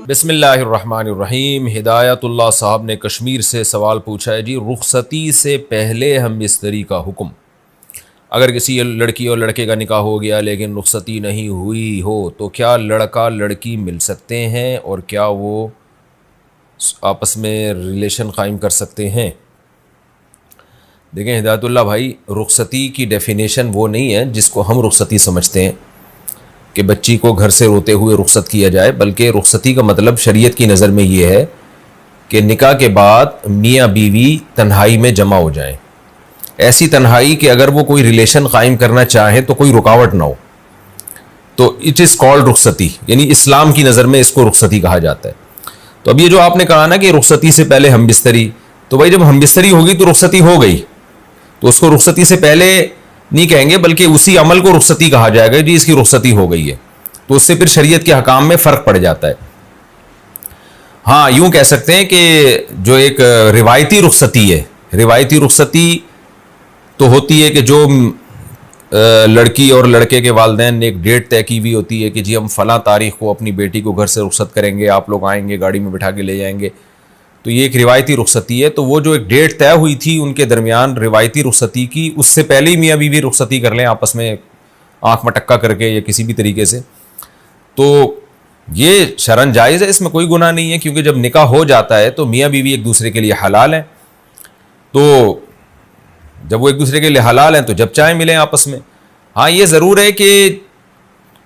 بسم اللہ الرحمن الرحیم۔ ہدایت اللہ صاحب نے کشمیر سے سوال پوچھا ہے جی، رخصتی سے پہلے ہم بستری کا حکم۔ اگر کسی لڑکی اور لڑکے کا نکاح ہو گیا لیکن رخصتی نہیں ہوئی ہو تو کیا لڑکا لڑکی مل سکتے ہیں اور کیا وہ آپس میں ریلیشن قائم کر سکتے ہیں؟ دیکھیں ہدایت اللہ بھائی، رخصتی کی ڈیفینیشن وہ نہیں ہے جس کو ہم رخصتی سمجھتے ہیں کہ بچی کو گھر سے روتے ہوئے رخصت کیا جائے، بلکہ رخصتی کا مطلب شریعت کی نظر میں یہ ہے کہ نکاح کے بعد میاں بیوی تنہائی میں جمع ہو جائیں، ایسی تنہائی کہ اگر وہ کوئی ریلیشن قائم کرنا چاہیں تو کوئی رکاوٹ نہ ہو، تو اٹ از کالڈ رخصتی، یعنی اسلام کی نظر میں اس کو رخصتی کہا جاتا ہے۔ تو اب یہ جو آپ نے کہا نا کہ رخصتی سے پہلے ہم بستری، تو بھائی جب ہم بستری ہوگی تو رخصتی ہو گئی، تو اس کو رخصتی سے پہلے نہیں کہیں گے بلکہ اسی عمل کو رخصتی کہا جائے گا، جی اس کی رخصتی ہو گئی ہے، تو اس سے پھر شریعت کے حکام میں فرق پڑ جاتا ہے۔ ہاں یوں کہہ سکتے ہیں کہ جو ایک روایتی رخصتی ہے، روایتی رخصتی تو ہوتی ہے کہ جو لڑکی اور لڑکے کے والدین نے ایک ڈیٹ طے کی ہوئی ہوتی ہے کہ جی ہم فلاں تاریخ کو اپنی بیٹی کو گھر سے رخصت کریں گے، آپ لوگ آئیں گے، گاڑی میں بٹھا کے لے جائیں گے، تو یہ ایک روایتی رخصتی ہے۔ تو وہ جو ایک ڈیٹ طے ہوئی تھی ان کے درمیان روایتی رخصتی کی، اس سے پہلے ہی میاں بیوی رخصتی کر لیں آپس میں آنکھ مٹکا کر کے یا کسی بھی طریقے سے، تو یہ شرعاً جائز ہے، اس میں کوئی گناہ نہیں ہے، کیونکہ جب نکاح ہو جاتا ہے تو میاں بیوی ایک دوسرے کے لیے حلال ہیں، تو جب وہ ایک دوسرے کے لیے حلال ہیں تو جب چاہیں ملیں آپس میں۔ ہاں یہ ضرور ہے کہ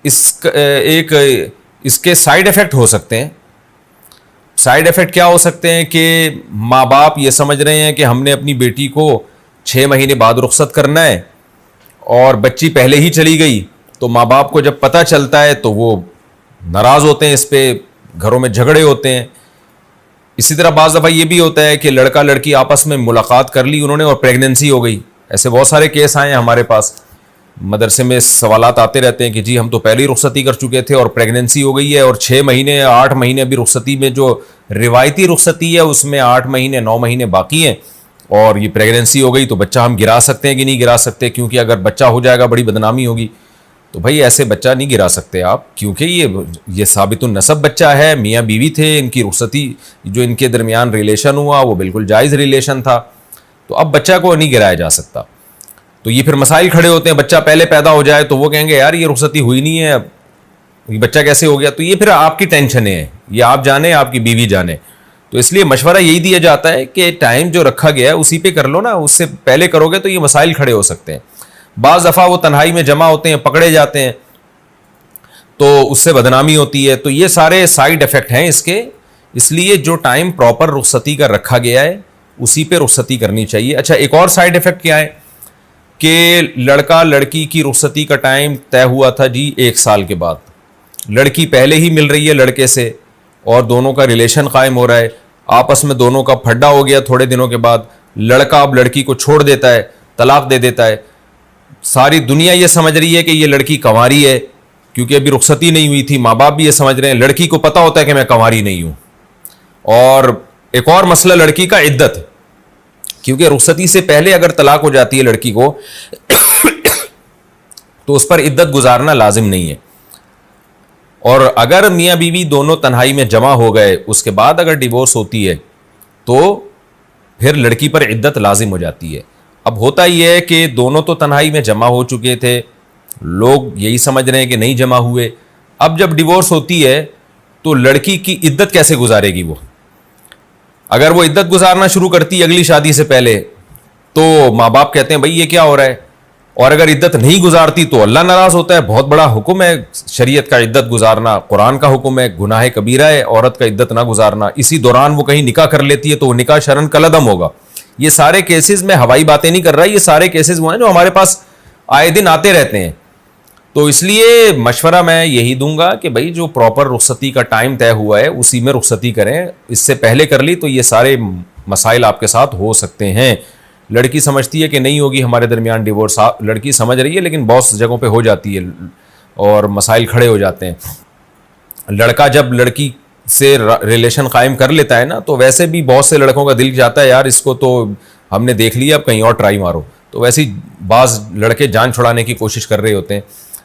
اس کے سائیڈ ایفیکٹ ہو سکتے ہیں۔ سائیڈ ایفیکٹ کیا ہو سکتے ہیں کہ ماں باپ یہ سمجھ رہے ہیں کہ ہم نے اپنی بیٹی کو 6 مہینے بعد رخصت کرنا ہے اور بچی پہلے ہی چلی گئی، تو ماں باپ کو جب پتہ چلتا ہے تو وہ ناراض ہوتے ہیں، اس پہ گھروں میں جھگڑے ہوتے ہیں۔ اسی طرح بعض دفعہ یہ بھی ہوتا ہے کہ لڑکا لڑکی آپس میں ملاقات کر لی انہوں نے اور پریگننسی ہو گئی، ایسے بہت سارے کیس آئے ہیں ہمارے پاس، مدرسے میں سوالات آتے رہتے ہیں کہ جی ہم تو پہلے ہی رخصتی کر چکے تھے اور پریگننسی ہو گئی ہے، اور 6 مہینے 8 مہینے ابھی رخصتی میں، جو روایتی رخصتی ہے اس میں 8 مہینے 9 مہینے باقی ہیں، اور یہ پریگننسی ہو گئی تو بچہ ہم گرا سکتے ہیں کہ نہیں گرا سکتے؟ کیونکہ اگر بچہ ہو جائے گا بڑی بدنامی ہوگی، تو بھائی ایسے بچہ نہیں گرا سکتے آپ، کیونکہ یہ ثابت النسب بچہ ہے، میاں بیوی تھے، ان کی رخصتی جو ان کے درمیان ریلیشن ہوا وہ بالکل جائز ریلیشن تھا، تو اب بچہ کو نہیں گرایا جا سکتا۔ تو یہ پھر مسائل کھڑے ہوتے ہیں، بچہ پہلے پیدا ہو جائے تو وہ کہیں گے یار یہ رخصتی ہوئی نہیں ہے، اب یہ بچہ کیسے ہو گیا؟ تو یہ پھر آپ کی ٹینشنیں ہیں، یہ آپ جانیں آپ کی بیوی جانے، تو اس لیے مشورہ یہی دیا جاتا ہے کہ ٹائم جو رکھا گیا ہے اسی پہ کر لو نا، اس سے پہلے کرو گے تو یہ مسائل کھڑے ہو سکتے ہیں۔ بعض دفعہ وہ تنہائی میں جمع ہوتے ہیں، پکڑے جاتے ہیں، تو اس سے بدنامی ہوتی ہے، تو یہ سارے سائیڈ ایفیکٹ ہیں اس کے، اس لیے جو ٹائم پراپر رخصتی کا رکھا گیا ہے اسی پہ رخصتی کرنی چاہیے۔ اچھا ایک اور سائیڈ ایفیکٹ کیا ہے کہ لڑکا لڑکی کی رخصتی کا ٹائم طے ہوا تھا جی 1 سال کے بعد، لڑکی پہلے ہی مل رہی ہے لڑکے سے اور دونوں کا ریلیشن قائم ہو رہا ہے، آپس میں دونوں کا پھڈا ہو گیا تھوڑے دنوں کے بعد، لڑکا اب لڑکی کو چھوڑ دیتا ہے، طلاق دے دیتا ہے، ساری دنیا یہ سمجھ رہی ہے کہ یہ لڑکی کنواری ہے کیونکہ ابھی رخصتی نہیں ہوئی تھی، ماں باپ بھی یہ سمجھ رہے ہیں، لڑکی کو پتہ ہوتا ہے کہ میں کنواری نہیں ہوں۔ اور ایک اور مسئلہ لڑکی کا عدت، کیونکہ رخصتی سے پہلے اگر طلاق ہو جاتی ہے لڑکی کو تو اس پر عدت گزارنا لازم نہیں ہے، اور اگر میاں بیوی دونوں تنہائی میں جمع ہو گئے اس کے بعد اگر ڈیورس ہوتی ہے تو پھر لڑکی پر عدت لازم ہو جاتی ہے۔ اب ہوتا یہ ہے کہ دونوں تو تنہائی میں جمع ہو چکے تھے، لوگ یہی سمجھ رہے ہیں کہ نہیں جمع ہوئے، اب جب ڈیورس ہوتی ہے تو لڑکی کی عدت کیسے گزارے گی؟ وہ اگر وہ عدت گزارنا شروع کرتی ہے اگلی شادی سے پہلے تو ماں باپ کہتے ہیں بھائی یہ کیا ہو رہا ہے، اور اگر عدت نہیں گزارتی تو اللہ ناراض ہوتا ہے۔ بہت بڑا حکم ہے شریعت کا عدت گزارنا، قرآن کا حکم ہے، گناہ کبیرہ ہے عورت کا عدت نہ گزارنا۔ اسی دوران وہ کہیں نکاح کر لیتی ہے تو وہ نکاح شرعاً کالعدم ہوگا۔ یہ سارے کیسز میں ہوائی باتیں نہیں کر رہا، یہ سارے کیسز وہ ہیں جو ہمارے پاس آئے دن آتے رہتے ہیں، تو اس لیے مشورہ میں یہی دوں گا کہ بھائی جو پراپر رخصتی کا ٹائم طے ہوا ہے اسی میں رخصتی کریں، اس سے پہلے کر لی تو یہ سارے مسائل آپ کے ساتھ ہو سکتے ہیں۔ لڑکی سمجھتی ہے کہ نہیں ہوگی ہمارے درمیان ڈیورس، لڑکی سمجھ رہی ہے لیکن بہت جگہوں پہ ہو جاتی ہے اور مسائل کھڑے ہو جاتے ہیں۔ لڑکا جب لڑکی سے ریلیشن قائم کر لیتا ہے نا تو ویسے بھی بہت سے لڑکوں کا دل جاتا ہے یار اس کو تو ہم نے دیکھ لیا اب کہیں اور ٹرائی مارو، تو ویسے ہی بعض لڑکے جان چھڑانے کی کوشش کر رہے ہوتے ہیں۔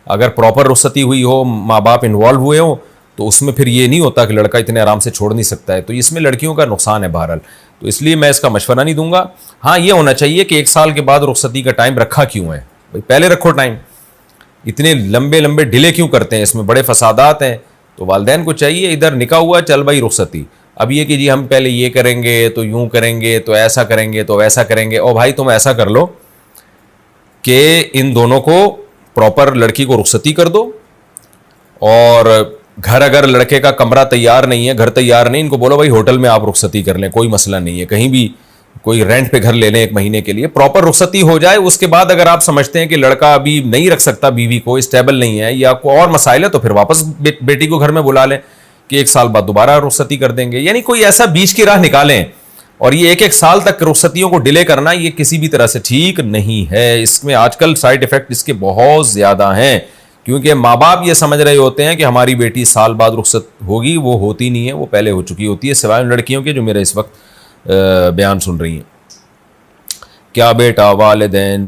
اگر پراپر رخصتی ہوئی ہو، ماں باپ انوالو ہوئے ہوں تو اس میں پھر یہ نہیں ہوتا کہ لڑکا اتنے آرام سے چھوڑ نہیں سکتا ہے. تو اس میں لڑکیوں کا نقصان ہے بہرحال. تو اس لیے میں اس کا مشورہ نہیں دوں گا. ہاں یہ ہونا چاہیے کہ 1 سال کے بعد رخصتی کا ٹائم رکھا کیوں ہے بھائی, پہلے رکھو ٹائم. اتنے لمبے لمبے ڈیلے کیوں کرتے ہیں, اس میں بڑے فسادات ہیں. تو والدین کو چاہیے ادھر نکاح ہوا چل بھائی رخصتی, اب یہ کہ جی ہم پہلے یہ کریں گے تو یوں کریں گے تو ایسا کریں گے تو ویسا کریں گے. او بھائی تم ایسا کر لو کہ ان دونوں کو پراپر لڑکی کو رخصتی کر دو, اور گھر اگر لڑکے کا کمرہ تیار نہیں ہے, گھر تیار نہیں, ان کو بولو بھائی ہوٹل میں آپ رخصتی کر لیں, کوئی مسئلہ نہیں ہے, کہیں بھی کوئی رینٹ پہ گھر لے لیں 1 مہینے کے لیے, پراپر رخصتی ہو جائے. اس کے بعد اگر آپ سمجھتے ہیں کہ لڑکا ابھی نہیں رکھ سکتا بیوی کو, اسٹیبل نہیں ہے یا کوئی اور مسائل ہے, تو پھر واپس بیٹی کو گھر میں بلا لیں کہ 1 سال بعد دوبارہ رخصتی کر دیں گے. یعنی کوئی ایسا بیچ کی راہ نکالیں. اور یہ 1 سال تک رخصتیوں کو ڈیلے کرنا یہ کسی بھی طرح سے ٹھیک نہیں ہے. اس میں آج کل سائڈ ایفیکٹ اس کے بہت زیادہ ہیں, کیونکہ ماں باپ یہ سمجھ رہے ہوتے ہیں کہ ہماری بیٹی سال بعد رخصت ہوگی, وہ ہوتی نہیں ہے, وہ پہلے ہو چکی ہوتی ہے, سوائے ان لڑکیوں کے جو میرے اس وقت بیان سن رہی ہیں. کیا بیٹا والدین